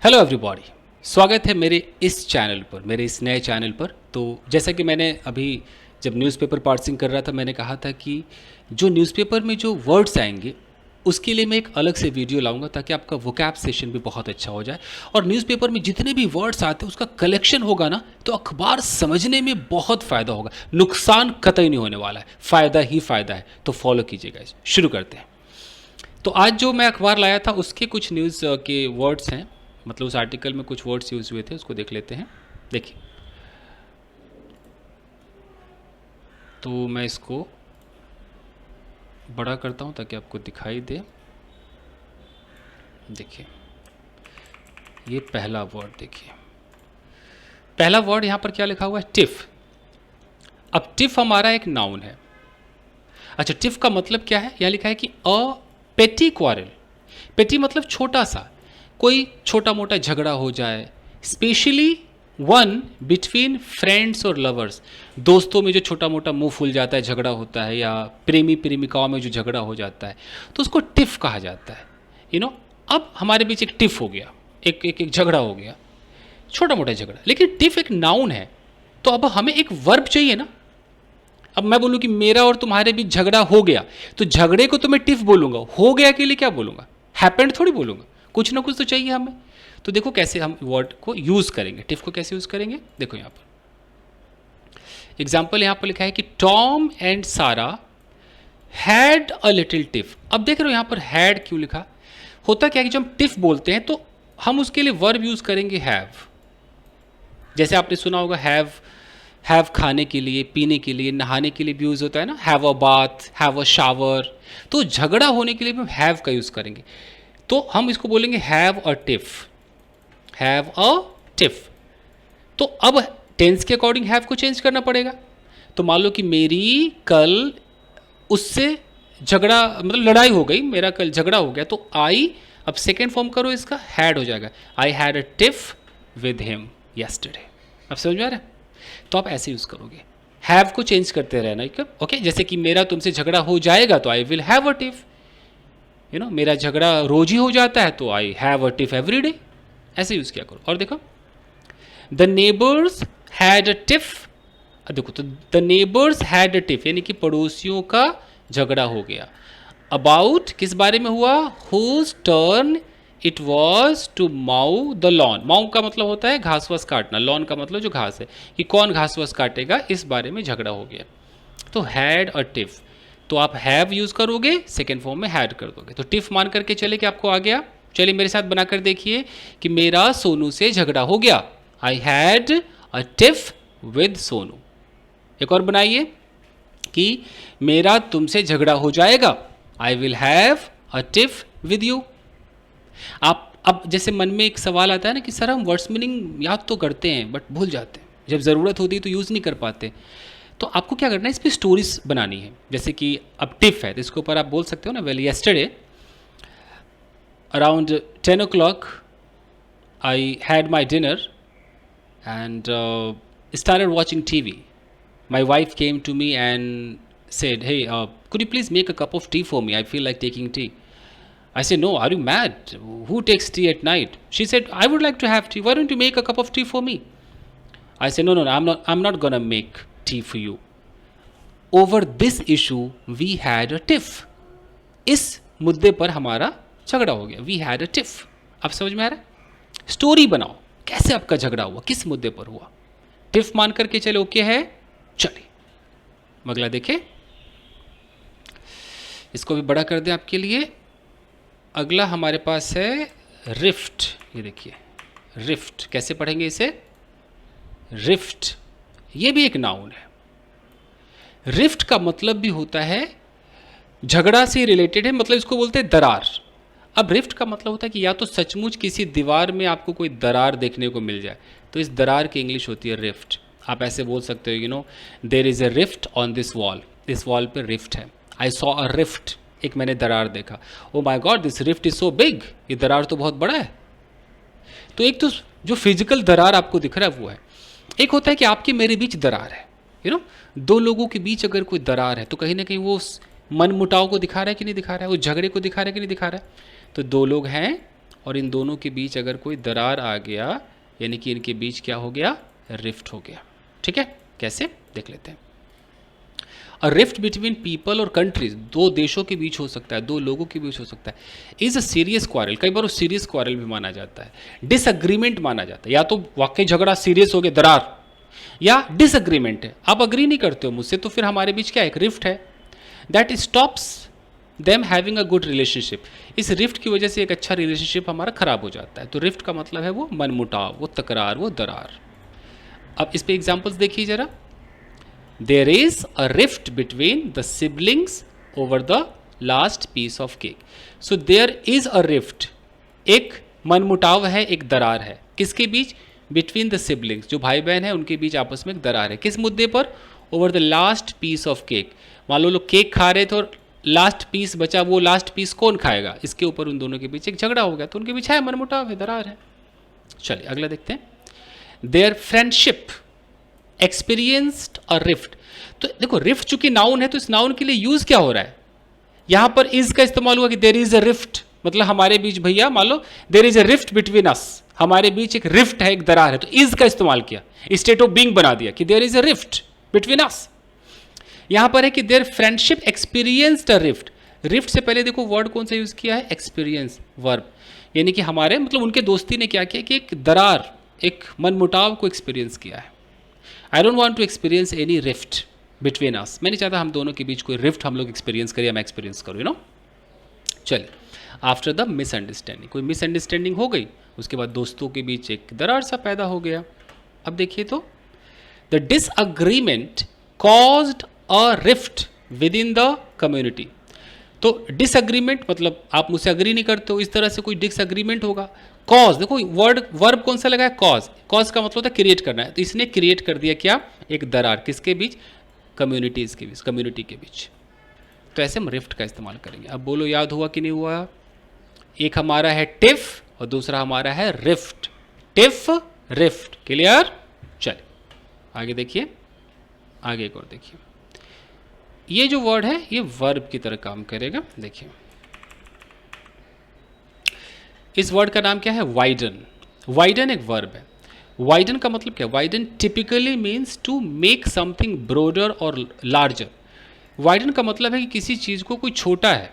Hello everybody, स्वागत है मेरे इस चैनल पर, मेरे इस नए चैनल पर। तो जैसा कि मैंने अभी जब न्यूज़पेपर पार्सिंग कर रहा था, मैंने कहा था कि जो न्यूज़पेपर में जो वर्ड्स आएंगे उसके लिए मैं एक अलग से वीडियो लाऊंगा ताकि आपका वोकैब सेशन भी बहुत अच्छा हो जाए। और न्यूज़पेपर में जितने भी वर्ड्स आते हैं उसका कलेक्शन होगा ना, तो अखबार समझने में बहुत फ़ायदा होगा। नुकसान कतई नहीं होने वाला है, फ़ायदा ही फ़ायदा है। तो फॉलो कीजिएगा। इसे शुरू करते हैं। तो आज जो मैं अखबार लाया था उसके कुछ न्यूज़ के वर्ड्स हैं, मतलब उस आर्टिकल में कुछ वर्ड्स यूज़ हुए थे, उसको देख लेते हैं। देखिए, तो मैं इसको बड़ा करता हूँ ताकि आपको दिखाई दे। देखिए, ये पहला वर्ड देखिए। पहला वर्ड यहाँ पर क्या लिखा हुआ है? टिफ। अब टिफ हमारा एक नाउन है। अच्छा, टिफ का मतलब क्या है? यहाँ लिखा है कि अ पेटी क्वारल। पेटी मतलब छोटा सा, कोई छोटा मोटा झगड़ा हो जाए, स्पेशली वन बिटवीन फ्रेंड्स और लवर्स। दोस्तों में जो छोटा मोटा मुंह फूल जाता है, झगड़ा होता है, या प्रेमी प्रेमिकाओं में जो झगड़ा हो जाता है, तो उसको टिफ कहा जाता है। अब हमारे बीच एक टिफ हो गया, एक झगड़ा हो गया, छोटा मोटा झगड़ा। लेकिन टिफ एक नाउन है, तो अब हमें एक वर्ब चाहिए ना। अब मैं बोलूं कि मेरा और तुम्हारे बीच झगड़ा हो गया, तो झगड़े को तो मैं टिफ बोलूंगा, हो गया के लिए क्या बोलूंगा? हैपेंड थोड़ी बोलूंगा, कुछ ना कुछ तो चाहिए हमें। तो देखो कैसे हम वर्ड को यूज करेंगे, टिफ को कैसे यूज करेंगे। देखो यहाँ पर एग्जाम्पल यहाँ पर लिखा है कि टॉम एंड सारा हैड अ लिटिल टिफ। अब देख रहे हो यहाँ पर हैड क्यों लिखा? होता क्या है कि जब हम टिफ बोलते हैं तो हम उसके लिए वर्ब यूज करेंगे हैव। जैसे आपने सुना होगा हैव खाने के लिए, पीने के लिए, नहाने के लिए भी यूज़ होता है ना, have a bath, have a shower. तो झगड़ा होने के लिए भी हम हैव का यूज़ करेंगे, तो हम इसको बोलेंगे have a tiff, have a tiff. तो अब टेंस के अकॉर्डिंग हैव को चेंज करना पड़ेगा। तो मान लो कि मेरी कल उससे झगड़ा, मतलब लड़ाई हो गई, मेरा कल झगड़ा हो गया, तो आई, अब सेकेंड फॉर्म करो इसका, हैड हो जाएगा, I had a tiff with him yesterday. अब समझ में आ रहा है? तो आप ऐसे यूज करोगे, हैव को चेंज करते रहना। ओके, जैसे कि मेरा तुमसे झगड़ा हो जाएगा तो I will have a tiff. मेरा झगड़ा रोज ही हो जाता है तो I have a tiff every day. ऐसे यूज किया करो। और देखो, the neighbours had a tiff. देखो, तो the neighbours had a tiff यानी कि पड़ोसियों का झगड़ा हो गया। अबाउट किस बारे में हुआ? Whose turn it was to mow the lawn. Mow का मतलब होता है घास वास काटना, लॉन का मतलब जो घास है, कि कौन घास वास काटेगा, इस बारे में झगड़ा हो गया। तो हैड अ टिफ, तो आप हैव यूज करोगे, सेकेंड फॉर्म में हैड कर दोगे। तो टिफ मान करके चले कि आपको आ गया। चलिए मेरे साथ बनाकर देखिए कि मेरा सोनू से झगड़ा हो गया, I had a tiff with Sonu. एक और बनाइए कि मेरा तुमसे झगड़ा हो जाएगा, I will have a tiff with you. आप अब जैसे मन में एक सवाल आता है ना कि सर हम वर्ड्स मीनिंग याद तो करते हैं बट भूल जाते हैं, जब ज़रूरत होती है तो यूज़ नहीं कर पाते। तो आपको क्या करना है, इस पर स्टोरीज बनानी है। जैसे कि अब टिफ है तो इसके ऊपर आप बोल सकते हो ना, well yesterday around 10 o'clock I had my dinner and started watching TV. My wife came to me and said, "Hey, could you please make a cup of tea for me? I feel like taking tea." I said, "No, are you mad? Who takes tea at night?" She said, "I would like to have tea. Why don't you make a cup of tea for me?" I said, "No, no, no, I'm not gonna make tea for you. Over this issue, we had a tiff." इस मुद्दे पर हमारा झगड़ा हो गया। We had a tiff. आप समझ में आ रहा है? स्टोरी बनाओ, कैसे आपका झगड़ा हुआ, किस मुद्दे पर हुआ। टिफ मान करके चले, ओके है। चलिए अगला देखें, इसको भी बड़ा कर दें आपके लिए। अगला हमारे पास है रिफ्ट। ये देखिए, रिफ्ट कैसे पढ़ेंगे इसे? रिफ्ट, ये भी एक नाउन है। रिफ्ट का मतलब भी होता है झगड़ा से रिलेटेड है, मतलब इसको बोलते हैं दरार। अब रिफ्ट का मतलब होता है कि या तो सचमुच किसी दीवार में आपको कोई दरार देखने को मिल जाए, तो इस दरार की इंग्लिश होती है रिफ्ट। आप ऐसे बोल सकते हो, there is a rift on this wall, इस वॉल पे रिफ्ट है। आई सॉ अ रिफ्ट, एक मैंने दरार देखा। Oh my god, this rift is so big, ये दरार तो बहुत बड़ा है। तो एक तो जो फिजिकल दरार आपको दिख रहा है वो है। एक होता है कि आपके मेरे बीच दरार है। दो लोगों के बीच अगर कोई दरार है तो कहीं ना कहीं वो मन मुटाव को दिखा रहा है कि नहीं दिखा रहा है, वो झगड़े को दिखा रहा है कि नहीं दिखा रहा है। तो दो लोग हैं और इन दोनों के बीच अगर कोई दरार आ गया, यानी कि इनके बीच क्या हो गया, रिफ्ट हो गया। ठीक है, कैसे देख लेते हैं। अ रिफ्ट बिटवीन पीपल और कंट्रीज, दो देशों के बीच हो सकता है, दो लोगों के बीच हो सकता है, इज अ सीरियस क्वारल, कई बार वो सीरियस क्वारल भी माना जाता है, डिसअग्रीमेंट माना जाता है, या तो वाकई झगड़ा सीरियस हो गया दरार, या डिसअग्रीमेंट है, आप अग्री नहीं करते हो मुझसे, तो फिर हमारे बीच क्या एक रिफ्ट है, that stops them having a good relationship, इस रिफ्ट की वजह से एक अच्छा रिलेशनशिप हमारा खराब हो जाता है। तो रिफ्ट का मतलब है वो मनमुटाव, वो तकरार, वो दरार। अब इस पे एग्जांपल्स देखिए जरा। There is a rift between the siblings over the last piece of cake. So there is a rift, एक मनमुटाव है, एक दरार है, किसके बीच, बिटवीन द सिबलिंग्स, जो भाई बहन है उनके बीच आपस में एक दरार है, किस मुद्दे पर, over the last piece of cake. मान लो लोग केक खा रहे थे और लास्ट पीस बचा, वो लास्ट पीस कौन खाएगा, इसके ऊपर उन दोनों के बीच एक झगड़ा हो गया, तो उनके बीच है मनमुटाव है, दरार है। चलिए अगला देखते हैं। There friendship experienced a rift. तो देखो रिफ्ट चूंकि नाउन है, तो इस नाउन के लिए यूज क्या हो रहा है, यहां पर इज का इस्तेमाल हुआ कि देयर इज अ रिफ्ट, मतलब हमारे बीच भैया मान लो there is a rift between us, हमारे बीच एक रिफ्ट है, एक दरार है, तो इज का इस्तेमाल किया, स्टेट ऑफ बीइंग बना दिया कि there is a rift between us. यहां पर है कि their friendship experienced a rift, rift से पहले देखो वर्ड कौन सा यूज किया है, एक्सपीरियंस वर्ब, यानी कि हमारे मतलब उनके दोस्ती ने क्या किया कि एक दरार, एक मनमुटाव को एक्सपीरियंस किया है। I don't want to experience any rift between us, मैं नहीं चाहता हम दोनों के बीच कोई रिफ्ट हम लोग एक्सपीरियंस करें, मैं एक्सपीरियंस करूँ, यू नो। चलिए, आफ्टर द मिसअंडरस्टैंडिंग, कोई मिसअंडरस्टैंडिंग हो गई, उसके बाद दोस्तों के बीच एक दरार सा पैदा हो गया। अब देखिए तो, the disagreement caused a rift with in the community. तो डिसअग्रीमेंट मतलब आप मुझसे अग्री नहीं करते हो, इस तरह से कोई डिसअग्रीमेंट होगा। कॉज, देखो वर्ब कौन सा लगा है, कॉज, कॉज का मतलब होता है क्रिएट करना है, तो इसने क्रिएट कर दिया क्या, एक दरार, किसके बीच, कम्युनिटीज के बीच, कम्युनिटी के बीच। तो ऐसे हम रिफ्ट का इस्तेमाल करेंगे। अब बोलो याद हुआ कि नहीं हुआ, एक हमारा है टिफ और दूसरा हमारा है रिफ्ट, टिफ रिफ्ट, क्लियर। चलिए आगे देखिए, आगे एक और देखिए, ये जो वर्ड है ये वर्ब की तरह काम करेगा। देखिए इस वर्ड का नाम क्या है, वाइडन। वाइडन एक वर्ब है। वाइडन का मतलब क्या, widen typically means to make something broader और लार्जर। वाइडन का मतलब है कि किसी चीज़ को कोई छोटा है,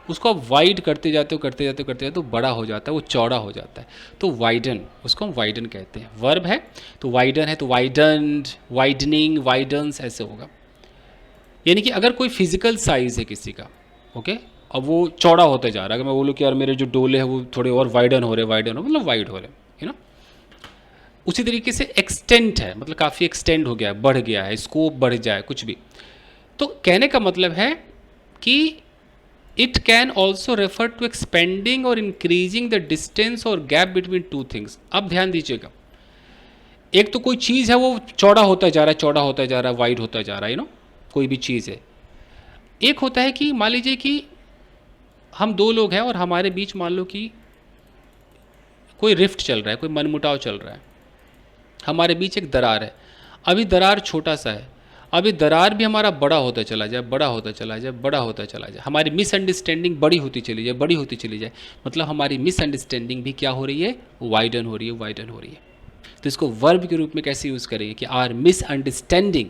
उसको आप वाइड करते जाते हो, करते जाते हो, करते जाते हो, बड़ा हो जाता है, वो चौड़ा हो जाता है, तो वाइडन, उसको हम वाइडन कहते हैं। वर्ब है तो वाइडन है, तो वाइडन्ड, वाइडनिंग, वाइडन्स ऐसे होगा। यानी कि अगर कोई फिजिकल साइज है किसी का, ओके, अब वो चौड़ा होते जा रहा है, अगर मैं बोलूँ कि यार मेरे जो डोले हैं वो थोड़े और वाइडन हो रहे, वाइडन हो मतलब वाइड हो रहे, यू नो। उसी तरीके से एक्सटेंट है, मतलब काफ़ी एक्सटेंड हो गया है, बढ़ गया है, स्कोप बढ़ जाए, कुछ भी। तो कहने का मतलब है कि it can also refer to expanding और इंक्रीजिंग द डिस्टेंस और गैप बिटवीन टू थिंग्स। अब ध्यान दीजिएगा, एक तो कोई चीज़ है वो चौड़ा होता जा रहा है, चौड़ा होता जा रहा है, वाइड होता जा रहा है, यू नो, कोई भी चीज़ है। एक होता है कि मान लीजिए कि हम दो लोग हैं और हमारे बीच मान लो कि कोई रिफ्ट चल रहा है, कोई मनमुटाव चल रहा है, हमारे बीच एक दरार है। अभी दरार छोटा सा है, अभी दरार भी हमारा बड़ा होता चला जाए, बड़ा होता चला जाए, बड़ा होता चला जाए, हमारी मिसअंडरस्टैंडिंग बड़ी होती चली जाए, बड़ी होती चली जाए, मतलब हमारी मिसअंडरस्टैंडिंग भी क्या हो रही है, वाइडन हो रही है, वाइडन हो रही है। तो इसको वर्ब के रूप में कैसे यूज़ करेंगे कि our misunderstanding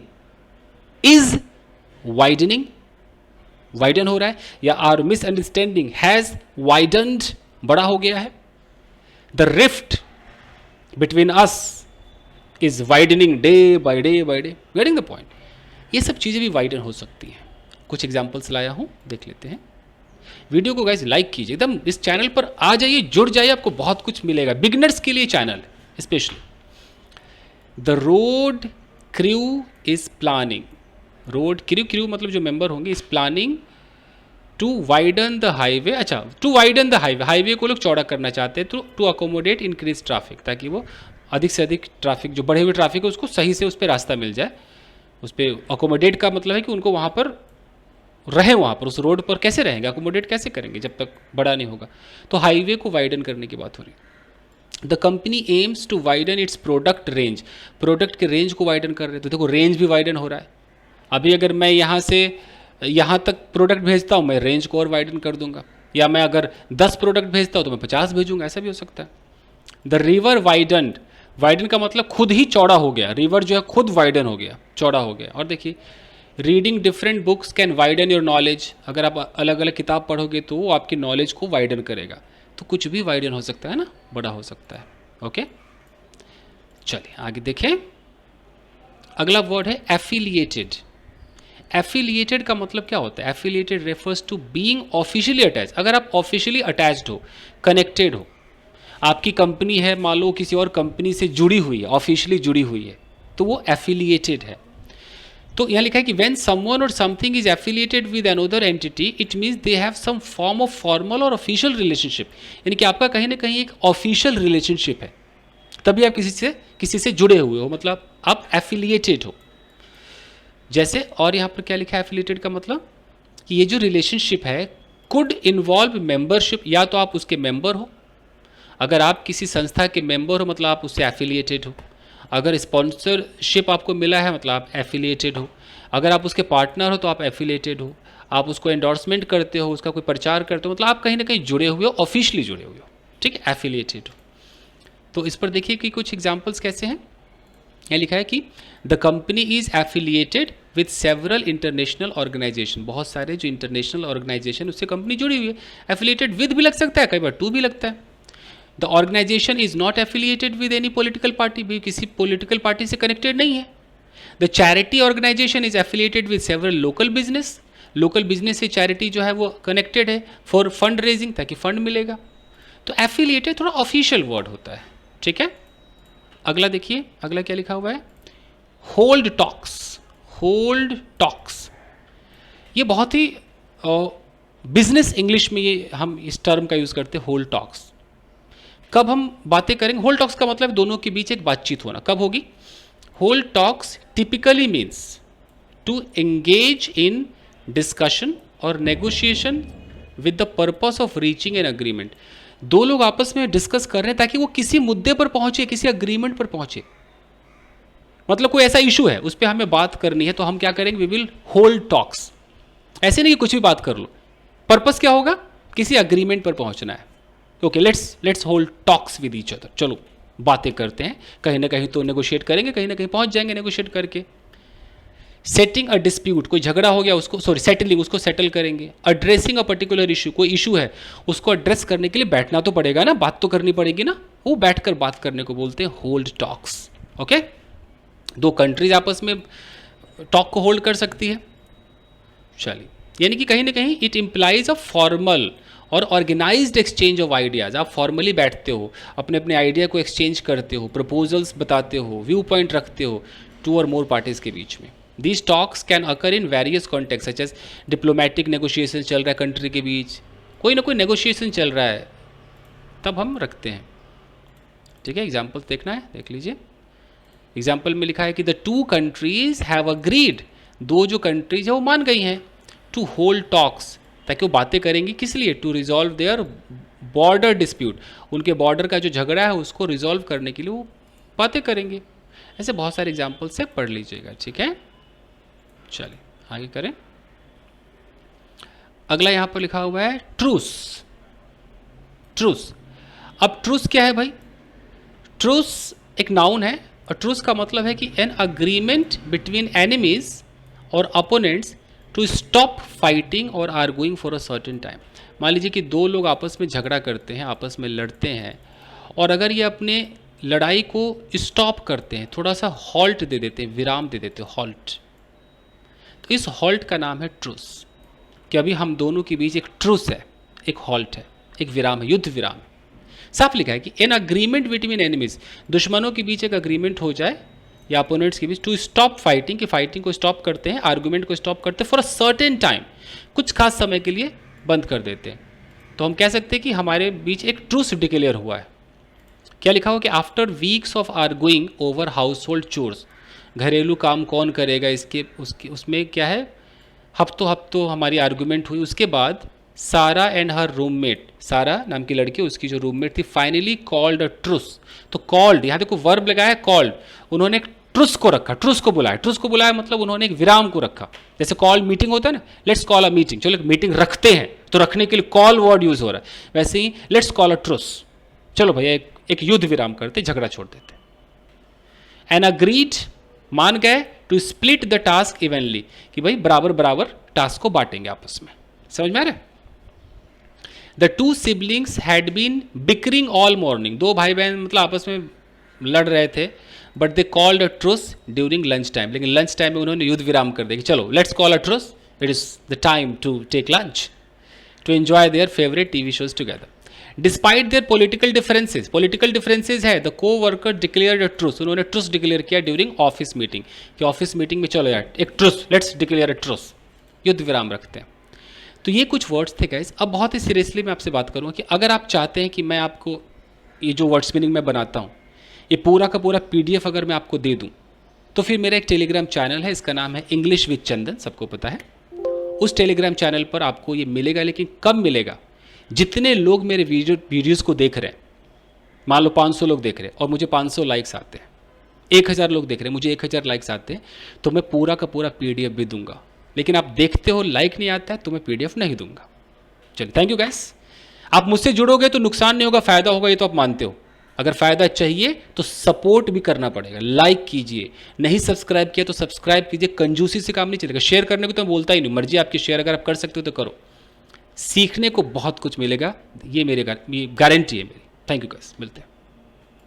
is widening, widen हो रहा है, या आर मिसअंडरस्टैंडिंग हैज़ वाइडनड, बड़ा हो गया है। The rift between us is widening day by day by day, getting the point. ये सब चीज़ें भी वाइडन हो सकती हैं। कुछ एग्जाम्पल्स लाया हूँ, देख लेते हैं। वीडियो को गाइस लाइक कीजिए, एकदम इस चैनल पर आ जाइए, जुड़ जाइए, आपको बहुत कुछ मिलेगा, बिगनर्स के लिए channel specially. The road crew is planning, road crew, crew मतलब जो मेंबर होंगे, is planning to widen the highway. अच्छा, to widen the highway, highway को लोग चौड़ा करना चाहते हैं, तो टू अकोमोडेट इंक्रीज ट्रैफिक, ताकि वो अधिक से अधिक ट्रैफिक, जो बढ़े हुए ट्रैफिक है उसको सही से उस पर रास्ता मिल जाए। उस पर अकोमोडेट का मतलब है कि उनको वहाँ पर रहें, वहाँ पर उस रोड पर कैसे रहेंगे, अकोमोडेट कैसे करेंगे जब तक बड़ा नहीं होगा। तो हाईवे को वाइडन करने की बात हो रही है। The company aims to widen its product range, product के रेंज को वाइडन कर रहे हैं, तो देखो रेंज भी वाइडन हो रहा है। अभी अगर मैं यहाँ से यहाँ तक प्रोडक्ट भेजता हूँ, मैं रेंज को और वाइडन कर दूंगा, या मैं अगर 10 प्रोडक्ट भेजता हूँ तो मैं 50 भेजूंगा, ऐसा भी हो सकता है। द रिवर वाइडन, वाइडन का मतलब खुद ही चौड़ा हो गया, रिवर जो है खुद वाइडन हो गया, चौड़ा हो गया। और देखिए reading different books can widen your knowledge, अगर आप अलग अलग किताब पढ़ोगे तो वो आपकी नॉलेज को वाइडन करेगा। तो कुछ भी वाइडन हो सकता है ना, बड़ा हो सकता है। ओके, चलिए आगे देखें। अगला वर्ड है एफिलिएटेड। एफिलिएटेड का मतलब क्या होता है? Affiliated refers to being officially attach. अगर आप ऑफिशियली अटैच्ड हो, कनेक्टेड हो, आपकी कंपनी है मान लो किसी और कंपनी से जुड़ी हुई है, ऑफिशियली जुड़ी हुई है, तो वो एफिलिएटेड है। तो यहाँ लिखा है कि व्हेन समवन और something is affiliated with another entity it means they have some form of formal और ऑफिशियल रिलेशनशिप, यानी कि आपका कहीं ना कहीं एक ऑफिशियल रिलेशनशिप है, तभी आप किसी से जुड़े हुए हो, मतलब आप एफिलिएटेड हो। जैसे और यहाँ पर क्या लिखा है एफिलिएटेड का मतलब कि ये जो रिलेशनशिप है कुड इन्वॉल्व मेंबरशिप, या तो आप उसके मेंबर हो, अगर आप किसी संस्था के मेंबर हो मतलब आप उससे एफिलिएटेड हो, अगर स्पॉन्सरशिप आपको मिला है मतलब आप एफिलिएटेड हो, अगर आप उसके पार्टनर हो तो आप एफिलिएटेड हो, आप उसको एंडोर्समेंट करते हो, उसका कोई प्रचार करते हो, मतलब आप कहीं ना कहीं जुड़े हुए हो, ऑफिशियली जुड़े हुए हो, ठीक है, एफिलिएटेड हो। तो इस पर देखिए कि कुछ एग्जाम्पल्स कैसे हैं। यहाँ लिखा है कि the company is affiliated with several international organisation, बहुत सारे जो इंटरनेशनल ऑर्गेनाइजेशन उससे कंपनी जुड़ी हुई है। एफिलिएटेड विद भी लग सकता है, कई बार टू भी लगता है। The organisation is not affiliated with any political party, भी किसी पॉलिटिकल पार्टी से कनेक्टेड नहीं है। The charity organisation is affiliated with several local business, local business से चैरिटी जो है वो कनेक्टेड है फॉर फंड रेजिंग, ताकि फंड मिलेगा। तो एफिलिएटेड थोड़ा ऑफिशियल वर्ड होता है, ठीक है। अगला देखिए, अगला क्या लिखा हुआ है, होल्ड टॉक्स। होल्ड टॉक्स ये बहुत ही बिजनेस इंग्लिश में ये हम इस टर्म का यूज करते हैं, होल्ड टॉक्स। कब हम बातें करेंगे? होल्ड टॉक्स का मतलब दोनों के बीच एक बातचीत होना, कब होगी? Hold talks typically means to engage in discussion और negotiation with the purpose of reaching an agreement. दो लोग आपस में डिस्कस कर रहे हैं ताकि वो किसी मुद्दे पर पहुंचे, किसी अग्रीमेंट पर पहुंचे, मतलब कोई ऐसा इशू है उस पर हमें बात करनी है, तो हम क्या करेंगे? We will hold talks. ऐसे नहीं कि कुछ भी बात कर लो, पर्पस क्या होगा? किसी अग्रीमेंट पर पहुंचना है। Okay, let's hold talks with each other, चलो बातें करते हैं, कहीं ना कहीं तो नेगोशिएट करेंगे, कहीं ना कहीं पहुंच जाएंगे नेगोशिएट करके। सेटिंग अ डिस्प्यूट, कोई झगड़ा हो गया उसको, सॉरी सेटलिंग, उसको सेटल करेंगे। एड्रेसिंग अ पर्टिकुलर इशू, कोई इशू है उसको एड्रेस करने के लिए बैठना तो पड़ेगा ना, बात तो करनी पड़ेगी ना, वो बैठकर बात करने को बोलते हैं होल्ड टॉक्स। ओके, दो कंट्रीज आपस में टॉक को होल्ड कर सकती है। चलिए, यानी कि कहीं ना कहीं इट इम्प्लाइज अ फॉर्मल और ऑर्गेनाइज्ड एक्सचेंज ऑफ आइडियाज़। आप फॉर्मली बैठते हो, अपने अपने आइडिया को एक्सचेंज करते हो, प्रपोजल्स बताते हो, व्यू पॉइंट रखते हो टू और मोर पार्टीज के बीच में। These talks can occur in various context such as diplomatic negotiation चल रहा है कंट्री के बीच, कोई ना कोई नेगोशिएशन चल रहा है, तब हम रखते हैं, ठीक है। एग्जाम्पल देखना है, देख लीजिए। एग्जाम्पल में लिखा है कि the two countries have agreed, दो जो कंट्रीज है वो मान गई हैं, टू होल्ड टॉक्स, ताकि वो बातें करेंगी, किस लिए? To resolve their border dispute, उनके बॉर्डर का जो झगड़ा है उसको रिजॉल्व करने के लिए वो बातें करेंगे। ऐसे बहुत सारे एग्जाम्पल से पढ़ लीजिएगा, ठीक है। चलिए आगे करें। अगला यहां पर लिखा हुआ है ट्रूस। ट्रूस, अब ट्रूस क्या है भाई? ट्रूस एक नाउन है, और ट्रूस का मतलब है कि एन अग्रीमेंट बिटवीन एनिमीज और अपोनेंट्स टू स्टॉप फाइटिंग और arguing for a certain time. मान लीजिए कि दो लोग आपस में झगड़ा करते हैं, आपस में लड़ते हैं, और अगर ये अपने लड़ाई को स्टॉप करते हैं, थोड़ा सा हॉल्ट दे देते हैं, विराम दे देते हैं, हॉल्ट, तो इस हॉल्ट का नाम है ट्रूस। कि अभी हम दोनों के बीच एक ट्रूस है, एक हॉल्ट है, एक विराम है, युद्ध विराम है। साफ लिखा है कि एन अग्रीमेंट बिटवीन एनिमीज, दुश्मनों के बीच एक अग्रीमेंट हो जाए या अपोनेंट्स के बीच, टू स्टॉप फाइटिंग, कि फाइटिंग को स्टॉप करते हैं, आर्गुमेंट को स्टॉप करते हैं फॉर अ सर्टेन टाइम, कुछ खास समय के लिए बंद कर देते हैं। तो हम कह सकते हैं कि हमारे बीच एक ट्रूस डिक्लेयर हुआ है। क्या लिखा हुआ कि after weeks of arguing over house hold chores, घरेलू काम कौन करेगा इसके उसमें क्या है, हफ्तों हमारी आर्गुमेंट हुई, उसके बाद सारा एंड हर रूममेट, सारा नाम की लड़की उसकी जो रूममेट थी, फाइनली कॉल्ड अ ट्रूस। तो कॉल्ड, यहाँ देखो वर्ब लगाया कॉल्ड, उन्होंने एक ट्रुस को रखा, ट्रुस को बुलाया। ट्रुस को बुलाया मतलब उन्होंने एक विराम को रखा। जैसे कॉल मीटिंग होता है ना, लेट्स कॉल अ मीटिंग, चलो मीटिंग रखते हैं, तो रखने के लिए कॉल वर्ड यूज हो रहा है। वैसे ही लेट्स कॉल अ ट्रुस, चलो भैया एक युद्ध विराम करते, झगड़ा छोड़ देते। एंड अग्रीड, मान गए, to split the task evenly, कि भाई बराबर बराबर टास्क को बांटेंगे आपस में। समझ में आ रहा है? The two siblings had been bickering all morning, दो भाई बहन मतलब आपस में लड़ रहे थे, but they called a truce during lunch time, लेकिन लंच टाइम में उन्होंने युद्ध विराम कर दिया कि चलो let's call a truce, it is the time to take lunch, to enjoy their favourite TV shows together. Despite their political differences है, the coworker declare a truce, उन्होंने ट्रूस डिक्लेयर किया ड्यूरिंग ऑफिस मीटिंग, कि office meeting में चलो यार एक truce, let's declare a truce, युद्ध विराम रखते हैं। तो ये कुछ वर्ड्स थे गाइस। अब बहुत ही सीरियसली मैं आपसे बात करूँगा कि अगर आप चाहते हैं कि मैं आपको ये जो वर्ड्स मीनिंग मैं बनाता हूँ, ये पूरा का पूरा PDF अगर मैं आपको दे दूँ, तो फिर मेरा एक टेलीग्राम चैनल है, इसका नाम है इंग्लिश विद चंदन, सबको पता है। उस टेलीग्राम चैनल पर आपको ये मिलेगा, लेकिन कब मिलेगा? जितने लोग मेरे वीडियोज़ को देख रहे हैं, मान लो 500 लोग देख रहे हैं और मुझे 500 लाइक्स आते हैं, 1000 लोग देख रहे हैं, मुझे 1000 लाइक्स आते हैं, तो मैं पूरा का पूरा PDF भी दूंगा। लेकिन आप देखते हो लाइक नहीं आता है तो मैं PDF नहीं दूंगा। चलिए, थैंक यू गाइस। आप मुझसे जुड़ोगे तो नुकसान नहीं होगा, फायदा होगा, ये तो आप मानते हो। अगर फायदा चाहिए तो सपोर्ट भी करना पड़ेगा, लाइक कीजिए, नहीं सब्सक्राइब किया तो सब्सक्राइब कीजिए। कंजूसी से काम नहीं चलेगा। शेयर करने को तो मैं बोलता ही नहीं, मर्जी आपकी, शेयर अगर आप कर सकते हो तो करो। सीखने को बहुत कुछ मिलेगा, ये मेरे गारंटी है मेरी। थैंक यू गाइस, मिलते हैं।